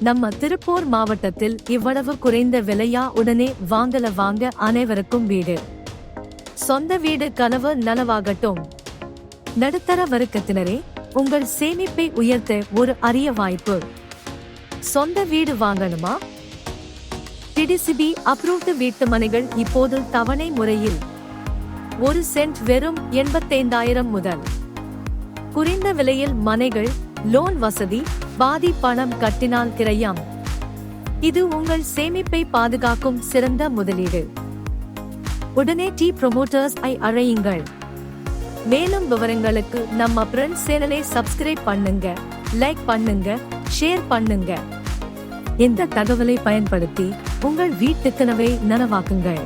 நம்ம திருப்பூர் மாவட்டத்தில் இவ்வளவு குறைந்த விலையா? உடனே வாங்க அனைவருக்கும் வீடு. சொந்த வீடு கனவு நனவாகட்டும். நடுத்தர வர்க்கத்தினரே, உங்கள் சேமிப்பை உயர்த்த ஒரு அரிய வாய்ப்பு. சொந்த வீடு வாங்கணுமா? டிடிசிபி அப்ரூவ்டு வீட்டு மனைகள் இப்போது தவணை முறையில் 1 சென்ட் வெறும் 85,000 முதல். குறைந்த விலையில் மனைகள், லோன் வசதி, பாதி பணம் கட்டினால் கிரையாம். இது உங்கள் சேமிப்பை பாதுகாக்கும் சிறந்த முதலீடு. உடனே ப்ரமோட்டர்ஸ் ஐ அழையுங்கள். மேலும் விவரங்களுக்கு நம்ம ஃப்ரெண்ட்ஸ் சேனலை சப்ஸ்கிரைப் பண்ணுங்க, லைக் பண்ணுங்க, ஷேர் பண்ணுங்க. இந்த தகவலை பயன்படுத்தி உங்கள் வீட்டு கனவை நனவாக்குங்கள்.